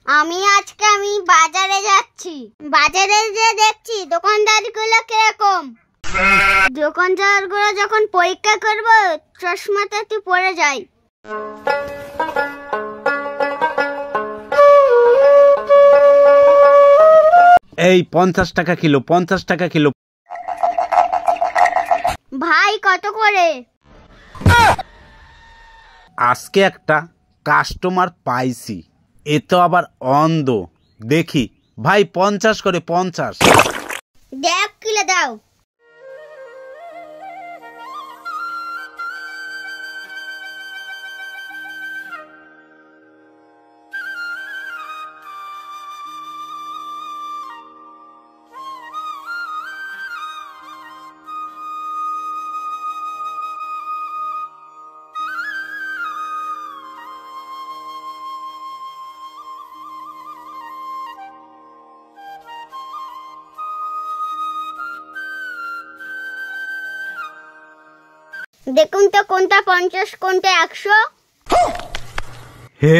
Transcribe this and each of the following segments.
আমি বাজারে যাচ্ছি। বাজারে যে দেখছি দোকানদারগুলো কিরকম। দোকানদারগুলো যখন পরীক্ষা করব চশমাটা একটু পরে যাই। এই 50 টাকা কিলো, 50 টাকা কিলো। ভাই কত করে? আজকে একটা কাস্টমার পাইছি, এ তো আবার অন্ধ। দেখি ভাই 50 করে, 50। দেখ কিলো দাও। দেখুন তো কোনটা 50 কোনটা 100। হে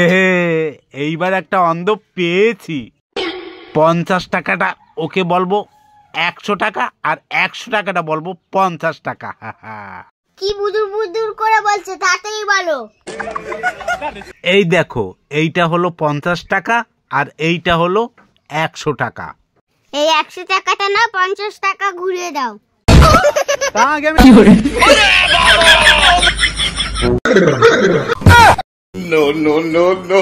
এইবার একটা অন্ধ পেয়েছি। 50 টাকাটা ওকে বলবো 100 টাকা, আর 100 টাকাটা বলবো 50 টাকা। কি বুদুর বুদুর করে বলছে, তাড়াতাড়ি বলো। এই দেখো, এইটা হলো 50 টাকা আর এইটা হলো 100 টাকা। এই 100 টাকাটা না 50 টাকা ঘুরিয়ে দাও। No, no, no, no.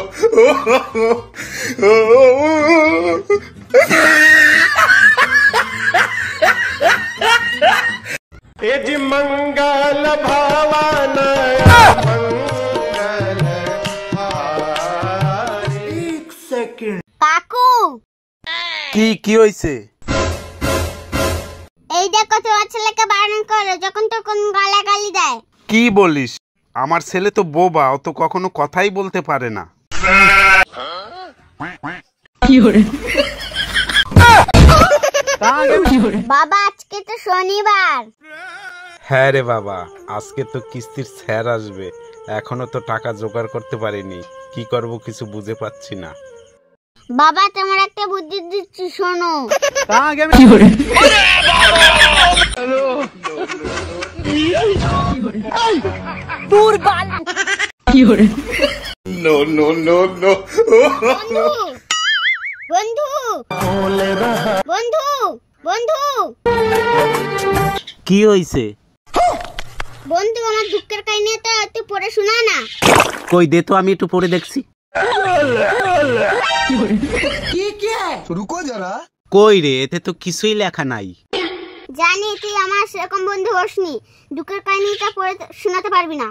एजी मंगल भावनया मंगल हारी। एक सेकंड। কাকু কি হইছে? এই দেখো তোমার ছেলেকে বারণ করো যখন তখন গালাগালি দেয়। কি বলিস? আমার ছেলে তো বোবা, ও তো কখনো কথাই বলতে পারে না। বাবা আজকে তো শনিবার। হ্যাঁ রে বাবা, আজকে তো কিস্তির স্যার আসবে, এখনো তো টাকা জোগাড় করতে পারিনি। কি করব কিছু বুঝে পাচ্ছি না। বাবা তোমার একটা বুদ্ধি দিচ্ছি, শোনো। No, no, no, no. বন্ধু বন্ধু বন্ধু কি হইছে? বন্ধু আমার দুঃখের কাহিনীটা একটু পড়ে শোনা না। কই দে তো, আমি একটু পড়ে দেখছি। रुको जरा। কই রে, এতে তো কিছুই লেখা নাই। জানি তুই আমার সেরকম বন্ধু হসনি, দুঃখের কাহিনীটা পড়ে শোনাতে পারবি না।